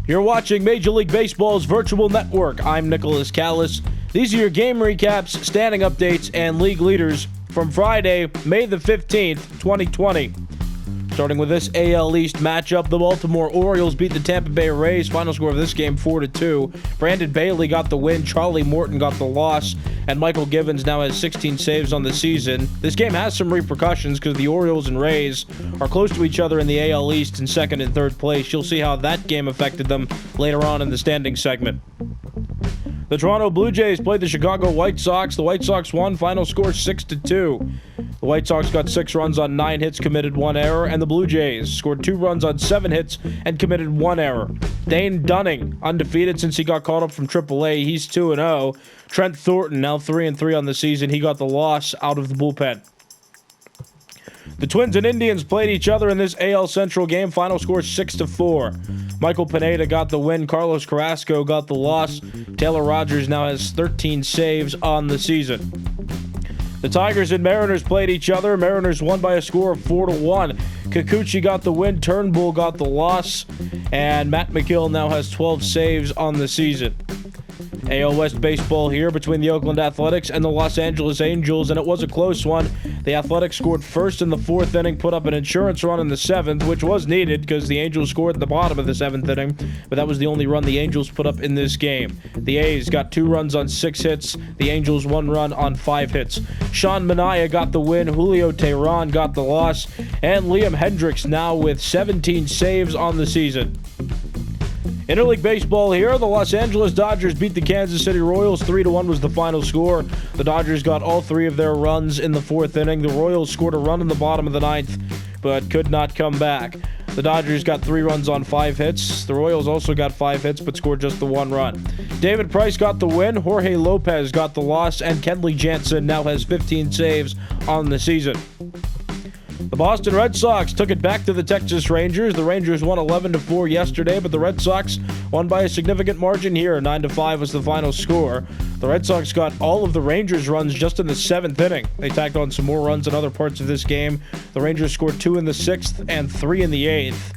You're watching Major League Baseball's virtual network. I'm Nicholas Callis. These are your game recaps, standing updates, and league leaders from Friday, May the 15th, 2020. Starting with this AL East matchup, the Baltimore Orioles beat the Tampa Bay Rays. Final score of this game, 4-2. Brandon Bailey got the win, Charlie Morton got the loss, and Michael Givens now has 16 saves on the season. This game has some repercussions because the Orioles and Rays are close to each other in the AL East in second and third place. You'll see how that game affected them later on in the standing segment. The Toronto Blue Jays played the Chicago White Sox. The White Sox won, final score 6-2. The White Sox got 6 runs on 9 hits, committed 1 error, and the Blue Jays scored 2 runs on 7 hits and committed 1 error. Dane Dunning, undefeated since he got called up from AAA. He's 2-0. Trent Thornton, now 3-3 on the season. He got the loss out of the bullpen. The Twins and Indians played each other in this AL Central game. Final score 6-4. Michael Pineda got the win. Carlos Carrasco got the loss. Taylor Rogers now has 13 saves on the season. The Tigers and Mariners played each other. Mariners won by a score of 4-1. Kikuchi got the win. Turnbull got the loss. And Matt McGill now has 12 saves on the season. AL West baseball here between the Oakland Athletics and the Los Angeles Angels, and it was a close one. The Athletics scored first in the 4th inning, put up an insurance run in the 7th, which was needed because the Angels scored at the bottom of the 7th inning, but that was the only run the Angels put up in this game. The A's got 2 runs on 6 hits, the Angels 1 run on 5 hits. Sean Manaea got the win, Julio Teheran got the loss, and Liam Hendricks now with 17 saves on the season. Interleague baseball here. The Los Angeles Dodgers beat the Kansas City Royals. 3-1 was the final score. The Dodgers got all 3 of their runs in the 4th inning. The Royals scored a run in the bottom of the 9th, but could not come back. The Dodgers got 3 runs on 5 hits. The Royals also got 5 hits, but scored just the 1 run. David Price got the win. Jorge Lopez got the loss, and Kenley Jansen now has 15 saves on the season. The Boston Red Sox took it back to the Texas Rangers. The Rangers won 11-4 yesterday, but the Red Sox won by a significant margin here. 9-5 was the final score. The Red Sox got all of the Rangers' runs just in the 7th inning. They tacked on some more runs in other parts of this game. The Rangers scored 2 in the 6th and 3 in the 8th,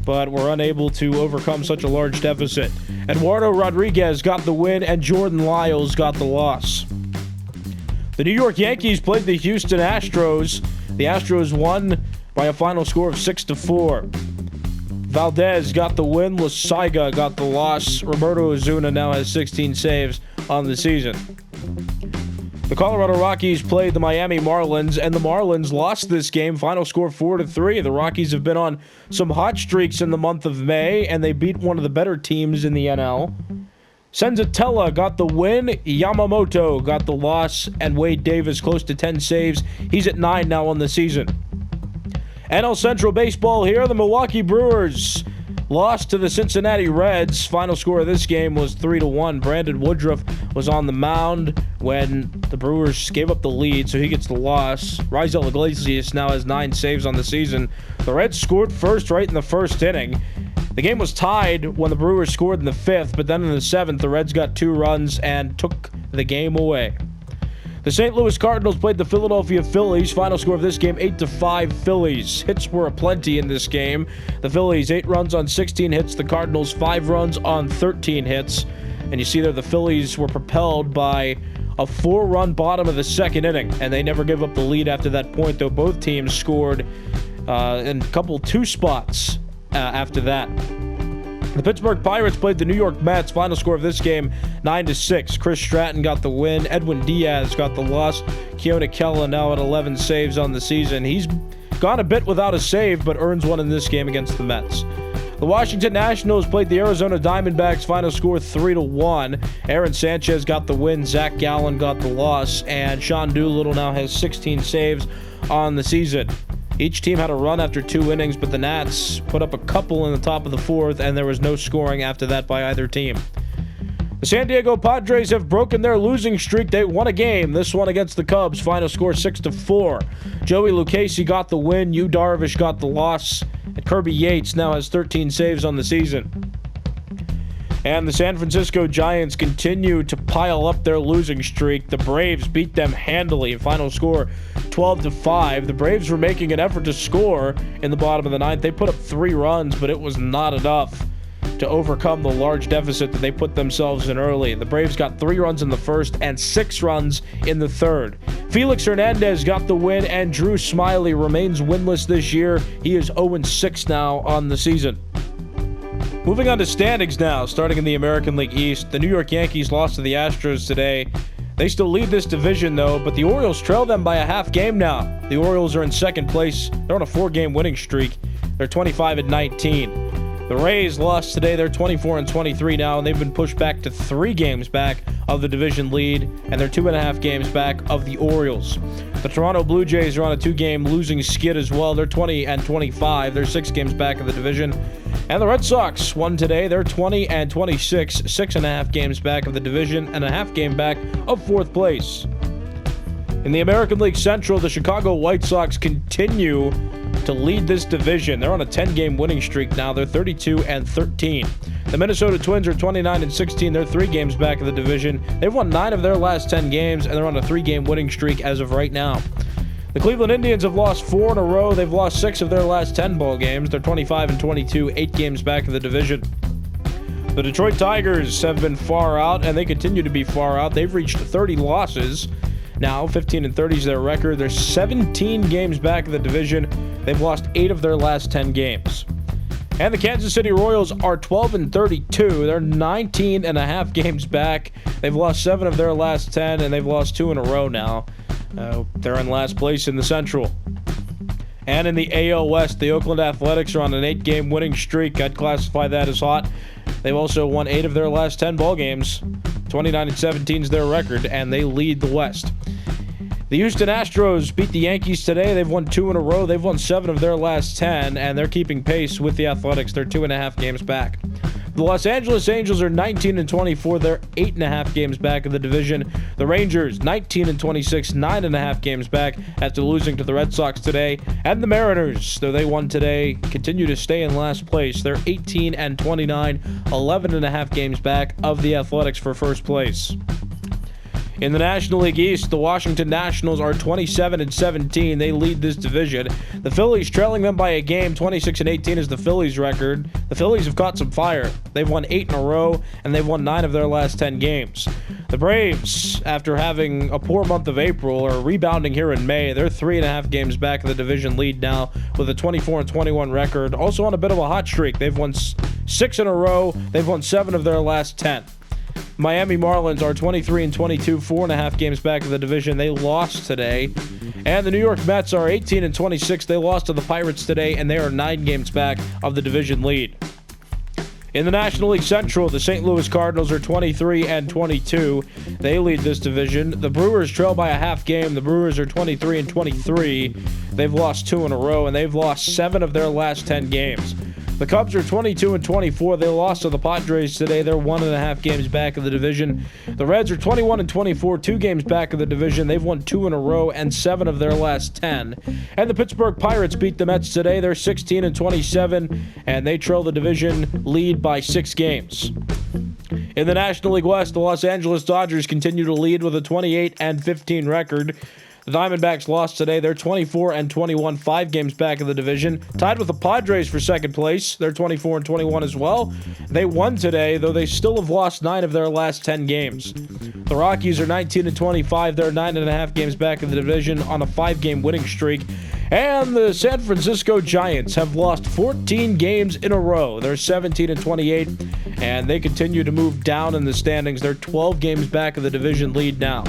but were unable to overcome such a large deficit. Eduardo Rodriguez got the win, and Jordan Lyles got the loss. The New York Yankees played the Houston Astros. The Astros won by a final score of 6-4. Valdez got the win. Lasaiga got the loss. Roberto Ozuna now has 16 saves on the season. The Colorado Rockies played the Miami Marlins, and the Marlins lost this game. Final score 4-3. The Rockies have been on some hot streaks in the month of May, and they beat one of the better teams in the NL. Senzatella got the win, Yamamoto got the loss, and Wade Davis close to 10 saves. He's at 9 now on the season. NL Central baseball here. The Milwaukee Brewers lost to the Cincinnati Reds. Final score of this game was 3-1. Brandon Woodruff was on the mound when the Brewers gave up the lead, so he gets the loss. Raisel Iglesias now has 9 saves on the season. The Reds scored first right in the 1st inning. The game was tied when the Brewers scored in the 5th, but then in the 7th, the Reds got 2 runs and took the game away. The St. Louis Cardinals played the Philadelphia Phillies. Final score of this game, 8-5 Phillies. Hits were aplenty in this game. The Phillies, 8 runs on 16 hits. The Cardinals, 5 runs on 13 hits. And you see there the Phillies were propelled by a 4-run bottom of the 2nd inning, and they never gave up the lead after that point, though both teams scored in a couple 2 spots after that. The Pittsburgh Pirates played the New York Mets. Final score of this game, 9-6. Chris Stratton got the win. Edwin Diaz got the loss. Keone Kela now at 11 saves on the season. He's gone a bit without a save, but earns one in this game against the Mets. The Washington Nationals played the Arizona Diamondbacks. Final score 3-1. Aaron Sanchez got the win. Zach Gallen got the loss. And Sean Doolittle now has 16 saves on the season. Each team had a run after 2 innings, but the Nats put up a couple in the top of the 4th, and there was no scoring after that by either team. The San Diego Padres have broken their losing streak. They won a game, this one against the Cubs. Final score 6-4. Joey Lucchesi got the win. Yu Darvish got the loss. And Kirby Yates now has 13 saves on the season. And the San Francisco Giants continue to pile up their losing streak. The Braves beat them handily. Final score 12-5. The Braves were making an effort to score in the bottom of the 9th. They put up 3 runs, but it was not enough. to overcome the large deficit that they put themselves in early. The Braves got 3 runs in the first and 6 runs in the third. Felix Hernandez got the win, and Drew Smyly remains winless this year. He is 0-6 now on the season. Moving on to standings now, starting in the American League East. The New York Yankees lost to the Astros today. They still lead this division, though, but the Orioles trail them by a half game now. The Orioles are in second place. They're on a 4-game winning streak. They're 25-19. The Rays lost today. They're 24-23 now, and they've been pushed back to 3 games back of the division lead, and they're 2.5 games back of the Orioles. The Toronto Blue Jays are on a 2-game losing skid as well. They're 20-25. They're 6 games back of the division. And the Red Sox won today. They're 20-26, 6.5 games back of the division, and a half game back of 4th place. In the American League Central, the Chicago White Sox continue to lead this division. They're on a 10-game winning streak now. They're 32-13. The Minnesota Twins are 29-16. They're 3 games back of the division. They've won 9 of their last 10 games, and they're on a 3-game winning streak as of right now. The Cleveland Indians have lost 4 in a row. They've lost 6 of their last 10 ball games. They're 25-22, 8 games back of the division. The Detroit Tigers have been far out, and they continue to be far out. They've reached 30 losses. Now, 15-30 is their record. They're 17 games back of the division. They've lost 8 of their last 10 games. And the Kansas City Royals are 12-32. They're 19.5 games back. They've lost 7 of their last 10, and they've lost 2 in a row now. They're in last place in the Central. And in the AL West, the Oakland Athletics are on an 8-game winning streak. I'd classify that as hot. They've also won 8 of their last 10 ball games. 29-17 is their record, and they lead the West. The Houston Astros beat the Yankees today. They've won 2 in a row. They've won 7 of their last 10, and they're keeping pace with the Athletics. They're 2.5 games back. The Los Angeles Angels are 19-24. They're 8.5 games back of the division. The Rangers, 19-26, 9.5 games back after losing to the Red Sox today. And the Mariners, though they won today, continue to stay in last place. They're 18-29, 11.5 games back of the Athletics for first place. In the National League East, the Washington Nationals are 27-17. They lead this division. The Phillies trailing them by a game. 26-18 is the Phillies' record. The Phillies have caught some fire. They've won 8 in a row, and they've won 9 of their last 10 games. The Braves, after having a poor month of April, are rebounding here in May. They're 3.5 games back of the division lead now with a 24-21 record. Also on a bit of a hot streak. They've won 6 in a row. They've won 7 of their last 10. Miami Marlins are 23-22, 4.5 games back of the division. They lost today. And the New York Mets are 18-26. They lost to the Pirates today, and they are 9 games back of the division lead. In the National League Central, the St. Louis Cardinals are 23-22. They lead this division. The Brewers trail by a half game. The Brewers are 23-23. They've lost 2 in a row, and they've lost 7 of their last 10 games. The Cubs are 22-24. They lost to the Padres today. They're 1.5 games back of the division. The Reds are 21-24, 2 games back of the division. They've won 2 in a row and 7 of their last 10. And the Pittsburgh Pirates beat the Mets today. They're 16-27, and they trail the division lead by 6 games. In the National League West, the Los Angeles Dodgers continue to lead with a 28-15 record. The Diamondbacks lost today. They're 24-21, 5 games back of the division. Tied with the Padres for second place. They're 24-21 as well. They won today, though they still have lost 9 of their last 10 games. The Rockies are 19-25. They're 9.5 games back of the division on a 5-game winning streak. And the San Francisco Giants have lost 14 games in a row. They're 17-28, and they continue to move down in the standings. They're 12 games back of the division lead now.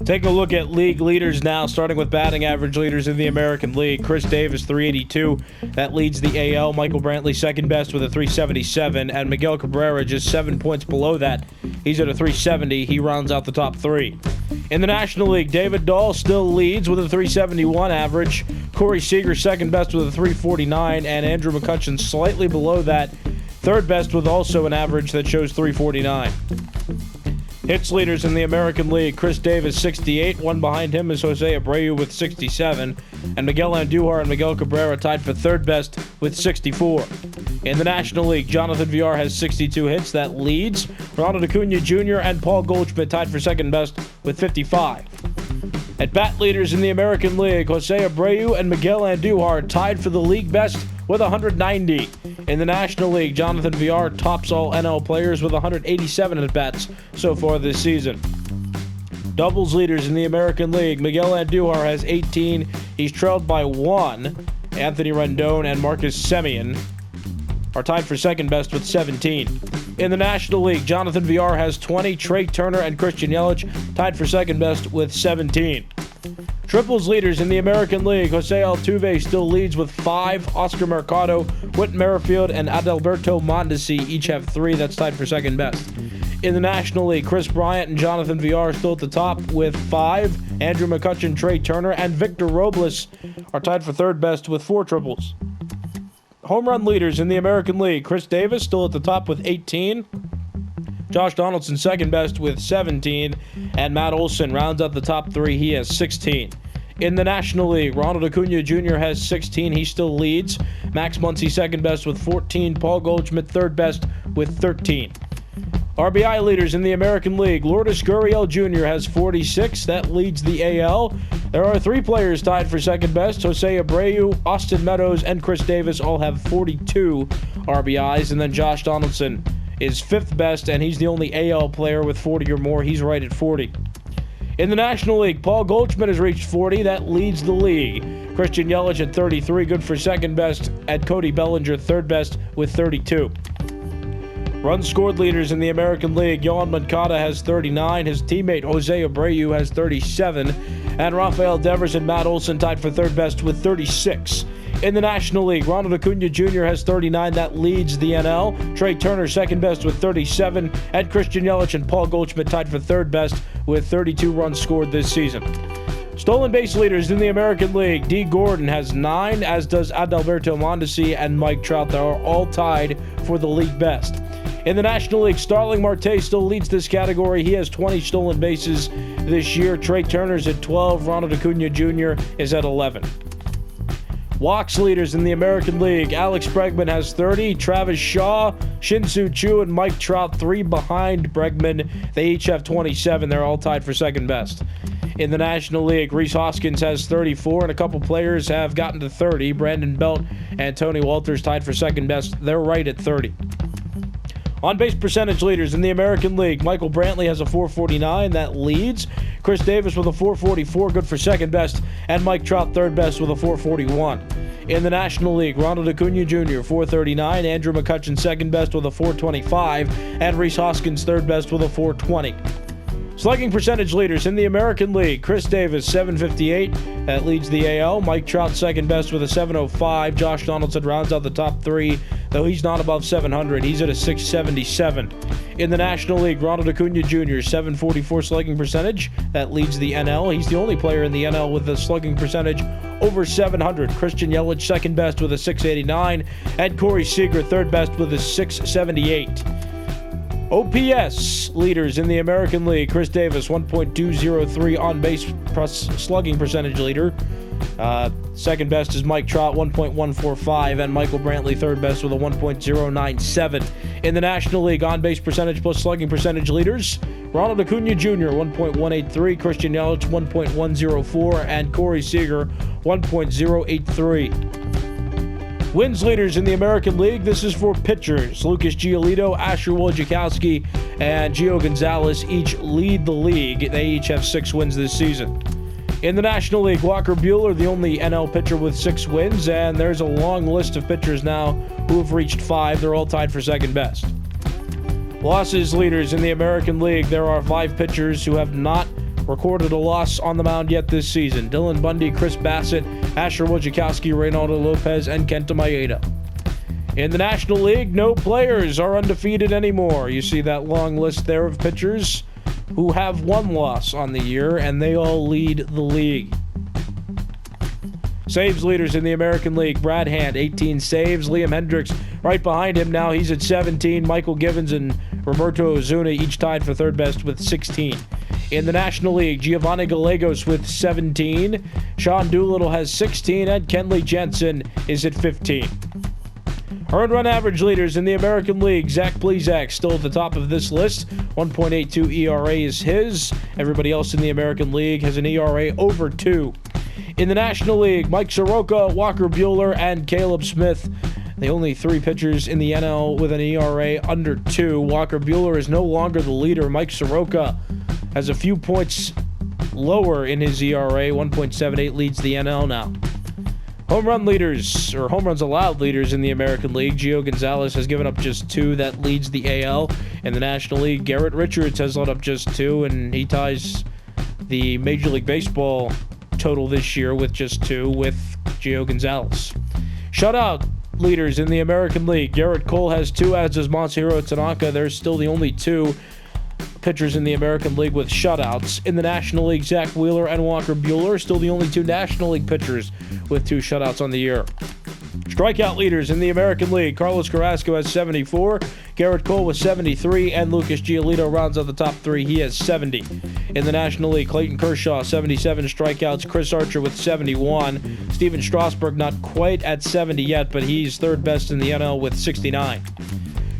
Take a look at league leaders now, starting with batting average leaders in the American League. Chris Davis, 382. That leads the AL. Michael Brantley, second best with a 377. And Miguel Cabrera just 7 points below that. He's at a 370. He rounds out the top 3. In the National League, David Dahl still leads with a 371 average. Corey Seager, second best with a 349. And Andrew McCutcheon slightly below that. Third best with also an average that shows 349. Hits leaders in the American League, Chris Davis, 68. One behind him is Jose Abreu with 67. And Miguel Andujar and Miguel Cabrera tied for third best with 64. In the National League, Jonathan Villar has 62 hits. That leads. Ronald Acuna Jr. and Paul Goldschmidt tied for second best with 55. At bat leaders in the American League, Jose Abreu and Miguel Andujar tied for the league best with 190. In the National League, Jonathan Villar tops all NL players with 187 at-bats so far this season. Doubles leaders in the American League, Miguel Andujar has 18. He's trailed by 1. Anthony Rendon and Marcus Semien are tied for second best with 17. In the National League, Jonathan Villar has 20. Trey Turner and Christian Yelich tied for second best with 17. Triples leaders in the American League, Jose Altuve still leads with 5. Oscar Mercado, Whit Merrifield, and Adalberto Mondesi each have 3. That's tied for second best. In the National League, Chris Bryant and Jonathan Villar still at the top with 5. Andrew McCutchen, Trey Turner, and Victor Robles are tied for third best with 4 triples. Home run leaders in the American League, Chris Davis still at the top with 18. Josh Donaldson second best with 17. And Matt Olson rounds out the top 3. He has 16. In the National League, Ronald Acuna Jr. has 16. He still leads. Max Muncy second best with 14. Paul Goldschmidt third best with 13. RBI leaders in the American League, Lourdes Gurriel Jr. has 46. That leads the AL. There are 3 players tied for second best. Jose Abreu, Austin Meadows, and Chris Davis all have 42 RBIs. And then Josh Donaldson is 5th best, and he's the only AL player with 40 or more. He's right at 40. In the National League, Paul Goldschmidt has reached 40. That leads the league. Christian Yelich at 33, good for second best. And Cody Bellinger third best with 32. Runs scored leaders in the American League, Yohan Moncada has 39. His teammate Jose Abreu has 37. And Rafael Devers and Matt Olson tied for third best with 36. In the National League, Ronald Acuna Jr. has 39. That leads the NL. Trey Turner second best with 37. And Christian Yelich and Paul Goldschmidt tied for third best with 32 runs scored this season. Stolen base leaders in the American League, D. Gordon has 9, as does Adalberto Mondesi and Mike Trout. They are all tied for the league best. In the National League, Starling Marte still leads this category. He has 20 stolen bases this year. Trey Turner's at 12. Ronald Acuna Jr. is at 11. Walks leaders in the American League, Alex Bregman has 30. Travis Shaw, Shin-Soo Choo, and Mike Trout 3 behind Bregman. They each have 27. They're all tied for second best. In the National League, Rhys Hoskins has 34, and a couple players have gotten to 30. Brandon Belt and Tony Walters tied for second best. They're right at 30. On-base percentage leaders in the American League, Michael Brantley has a .449. That leads. Chris Davis with a .444, good for second best. And Mike Trout third best with a .441. In the National League, Ronald Acuna Jr., .439. Andrew McCutchen second best with a .425. And Rhys Hoskins third best with a .420. Slugging percentage leaders in the American League, Chris Davis, .758. That leads the AL. Mike Trout second best with a .705. Josh Donaldson rounds out the top 3, though he's not above .700. He's at a .677. In the National League, Ronald Acuna Jr., .744 slugging percentage. That leads the NL. He's the only player in the NL with a slugging percentage over .700. Christian Yelich second best with a .689. And Corey Seager third best with a .678. OPS leaders in the American League, Chris Davis, 1.203 on-base plus slugging percentage leader. Second best is Mike Trout, 1.145, and Michael Brantley third best with a 1.097. In the National League, on-base percentage plus slugging percentage leaders, Ronald Acuna Jr., 1.183, Christian Yelich, 1.104, and Corey Seager, 1.083. Wins leaders in the American League, this is for pitchers. Lucas Giolito, Asher Wojciechowski, and Gio Gonzalez each lead the league. They each have 6 wins this season. In the National League, Walker Buehler, the only NL pitcher with 6 wins, and there's a long list of pitchers now who have reached 5. They're all tied for second best. Losses leaders in the American League, there are 5 pitchers who have not recorded a loss on the mound yet this season. Dylan Bundy, Chris Bassett, Asher Wojciechowski, Reynaldo Lopez, and Kenta Maeda. In the National League, no players are undefeated anymore. You see that long list there of pitchers who have 1 loss on the year, and they all lead the league. Saves leaders in the American League, Brad Hand, 18 saves. Liam Hendricks right behind him now, he's at 17. Michael Givens and Roberto Ozuna each tied for third best with 16. In the National League, Giovanni Gallegos with 17. Sean Doolittle has 16, and Kenley Jensen is at 15. Earned run average leaders in the American League, Zach Plesac still at the top of this list. 1.82 ERA is his. Everybody else in the American League has an ERA over 2. In the National League, Mike Soroka, Walker Buehler, and Caleb Smith. The only three pitchers in the NL with an ERA under 2. Walker Buehler is no longer the leader. Mike Soroka has a few points lower in his ERA. 1.78 leads the NL now. Home run leaders, or home runs allowed leaders in the American League. Gio Gonzalez has given up just 2. That leads the AL. In the National League, Garrett Richards has let up just 2, and he ties the Major League Baseball total this year with just 2 with Gio Gonzalez. Shutout leaders in the American League. Garrett Cole has 2, as does Masahiro Tanaka. They're still the only 2 pitchers in the American League with shutouts. In the National League, Zach Wheeler and Walker Buehler are still the only 2 National League pitchers with 2 shutouts on the year. Strikeout leaders in the American League. Carlos Carrasco has 74, Garrett Cole with 73, and Lucas Giolito rounds out the top 3. He has 70. In the National League, Clayton Kershaw, 77 strikeouts, Chris Archer with 71, Steven Strasburg not quite at 70 yet, but he's third best in the NL with 69.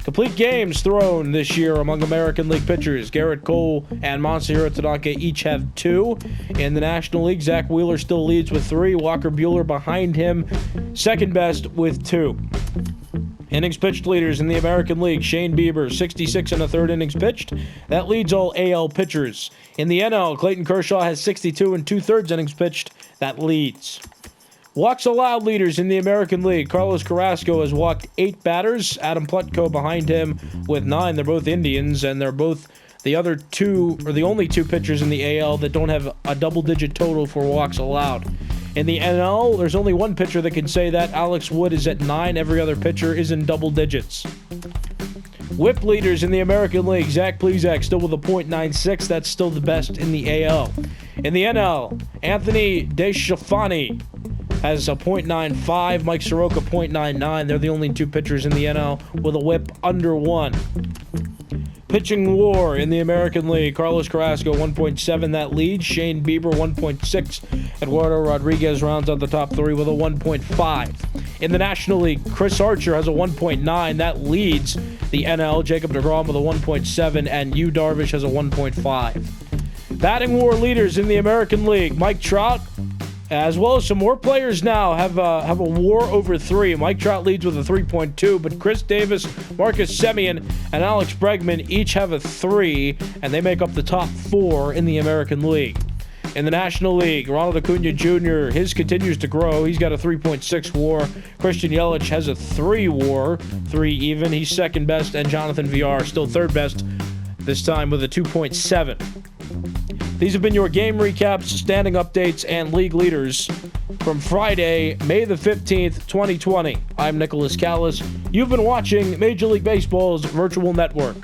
Complete games thrown this year among American League pitchers. Garrett Cole and Masahiro Tanaka each have 2. In the National League, Zach Wheeler still leads with 3. Walker Buehler behind him, second best with 2. Innings pitched leaders in the American League. Shane Bieber, 66 and a third innings pitched. That leads all AL pitchers. In the NL, Clayton Kershaw has 62 and 2/3 innings pitched. That leads. Walks allowed leaders in the American League. Carlos Carrasco has walked 8 batters. Adam Plutko behind him with 9. They're both Indians, and they're both the other 2, or the only 2 pitchers in the AL that don't have a double-digit total for walks allowed. In the NL, there's only one pitcher that can say that. Alex Wood is at 9. Every other pitcher is in double digits. Whip leaders in the American League. Zach Plesac still with a .96. That's still the best in the AL. In the NL, Anthony DeSclafani has a .95. Mike Soroka .99. They're the only 2 pitchers in the NL with a whip under 1. Pitching WAR in the American League. Carlos Carrasco 1.7. That leads. Shane Bieber 1.6. Eduardo Rodriguez rounds out the top 3 with a 1.5. In the National League, Chris Archer has a 1.9. That leads the NL. Jacob deGrom with a 1.7. And Yu Darvish has a 1.5. Batting WAR leaders in the American League. Mike Trout, as well as some more players now, have a WAR over 3. Mike Trout leads with a 3.2, but Chris Davis, Marcus Semien, and Alex Bregman each have a 3, and they make up the top 4 in the American League. In the National League, Ronald Acuna Jr., his continues to grow. He's got a 3.6 WAR. Christian Yelich has a 3 WAR, 3 even. He's second best, and Jonathan Villar still third best, this time with a 2.7. These have been your game recaps, standing updates, and league leaders from Friday, May the 15th, 2020. I'm Nicholas Callis. You've been watching Major League Baseball's virtual network.